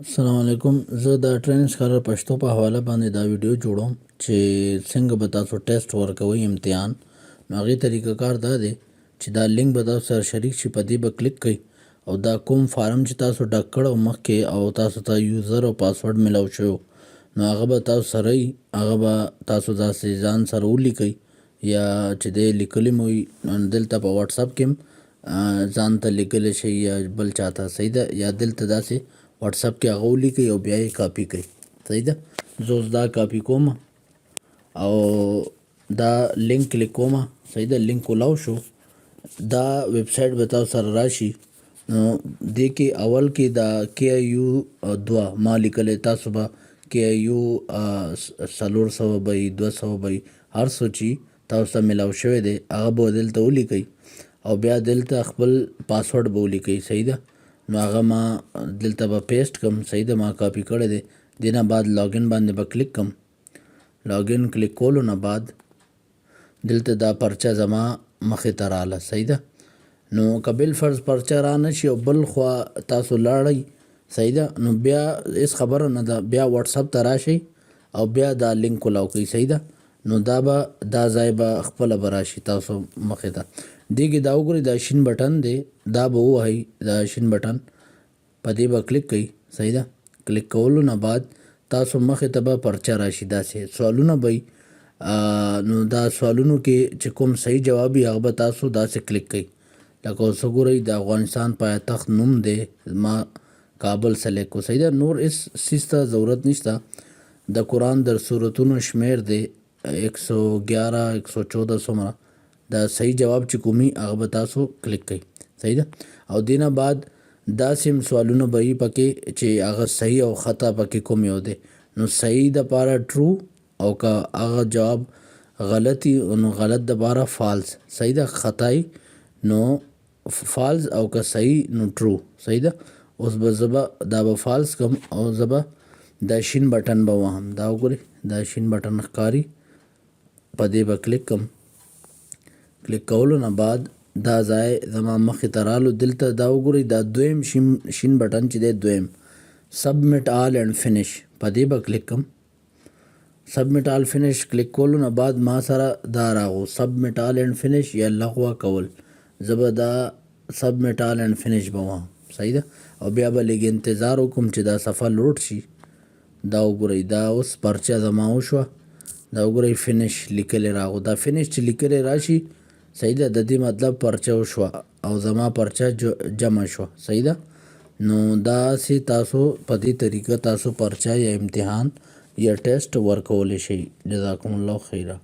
السلام علیکم. زه د ټریننګ سکالر پښتو په حواله باندې دا ویډیو جوړوم چې څنګه به تاسو ټیسټ ورکوئ امتحان. نو هغې طریقه کار دا دی چې دا لینک به تاسو سره شریک شي، په دې به کلیک کړئ او دا کوم فارم چې تاسو ډک کړی مخکې او تاسو ته یوزر او پاسورډ میلاو شوی نو هغه به تاسو سره وي، هغه به تاسو داسې ځان سره ولیکئ یا چې دی لیکلی مو وي دلته په واتساپ کې هم ځان ته لیکلی شئ یا بل چاته. صحیح ده؟ یا دلته داسې واتساپ کې هغه ولیکئ او بیا یې کاپي کړئ. صحیح ده؟ زه اوس دا کاپي کوم او دا لینک کلیک کوم. صحیح ده؟ لینک ولاو شو. دا ویب سایټ به تاسو سره راشي. نو دې کې اول کې دا KIU 2 ما لیکلی، تاسو به KIU 400 به 200 به هر څه چې تاسو ته میلاو شوی دی هغه به دلته ولیکئ او بیا دلته خپل پاسورډ به ولیکئ. صحیح ده؟ نو هغه ما دلته به پیسټ کم. صحیح ده؟ ما کاپي کړی دی. دې نه بعد لاګین باندې به کلیک کم. لاګین کلیک کولو نه بعد دلته دا پرچه زما مخې ته راله. صحیح ده؟ نو که بالفرض پرچه را نه شي او بل خوا تاسو لاړئ، صحیح ده، نو بیا هېڅ خبره نه ده، بیا واتساپ ته راشئ او بیا دا لینک ولاو کړئ. صحیح ده؟ نو دا به دا ځای به خپله به راشي تاسو مخې ته. دې کې دا وګورئ دا شین بټن دی، دا به ووهئ، دا شین بټن په دې به کلیک کړئ. صحیح ده؟ کلیک کولو نه بعد تاسو مخې ته به پرچه راشي، داسې سوالونه به نو دا سوالونو کې چې کوم صحیح جواب وي هغه به تاسو داسې کلیک کړئ. لکه اوس وګورئ د افغانستان پایتخت نوم دی، ما کابل سلیکټ کړو. صحیح ده؟ نور هېڅ څیز ته ضرورت نشته. د قرآن د سورتونو شمیر دی 111 114 څومره، دا صحیح جواب چې کومي هغه به تاسو کلیک کړئ. صحیح ده؟ او دې نه بعد داسې سوالونه به وي پکې چې هغه صحیح او خطا پکې کوم یو دی. نو صحیح دپاره ټرو او که هغه جواب غلطي نو غلط دپاره فالس. صحیح ده؟ خطای نو فالس او که صحیح نو ټرو. صحیح ده؟ اوس به زه به دا به فالس کم او زه به دا شین بټن به وهم. دا وګورئ دا شین بټن ښکاري، په دې به کلیک کم. کلیک کولو نه بعد دا ځای زما مخې ته رالو. دلته دا وګورئ دا دویم شین بټن چې دی دویم سبمټ آل اینډ فینش، په دې به کلیک کم. سبمټ آل فینش کلیک کولو نه بعد ما سره دا راغو سبمټ آل اینډ فینش یا لغوه کول. زه به دا سبمټ آل اینډ فینش به وهم. صحیح ده؟ او بیا به لږ انتظار وکړم چې دا صفحه لوډ شي. دا وګورئ دا اوس پرچه زما وشوه. دا وګورئ فینش لیکلی راغو. دا فینش چې لیکلی راشي، صحیح ده، د دې مطلب پرچه وشوه او زما پرچه جمع شوه. صحیح ده؟ نو داسې تاسو په دې طریقه تاسو پرچه یا امتحان یا ټیسټ ورکولی شئ. جزاکم الله خیره.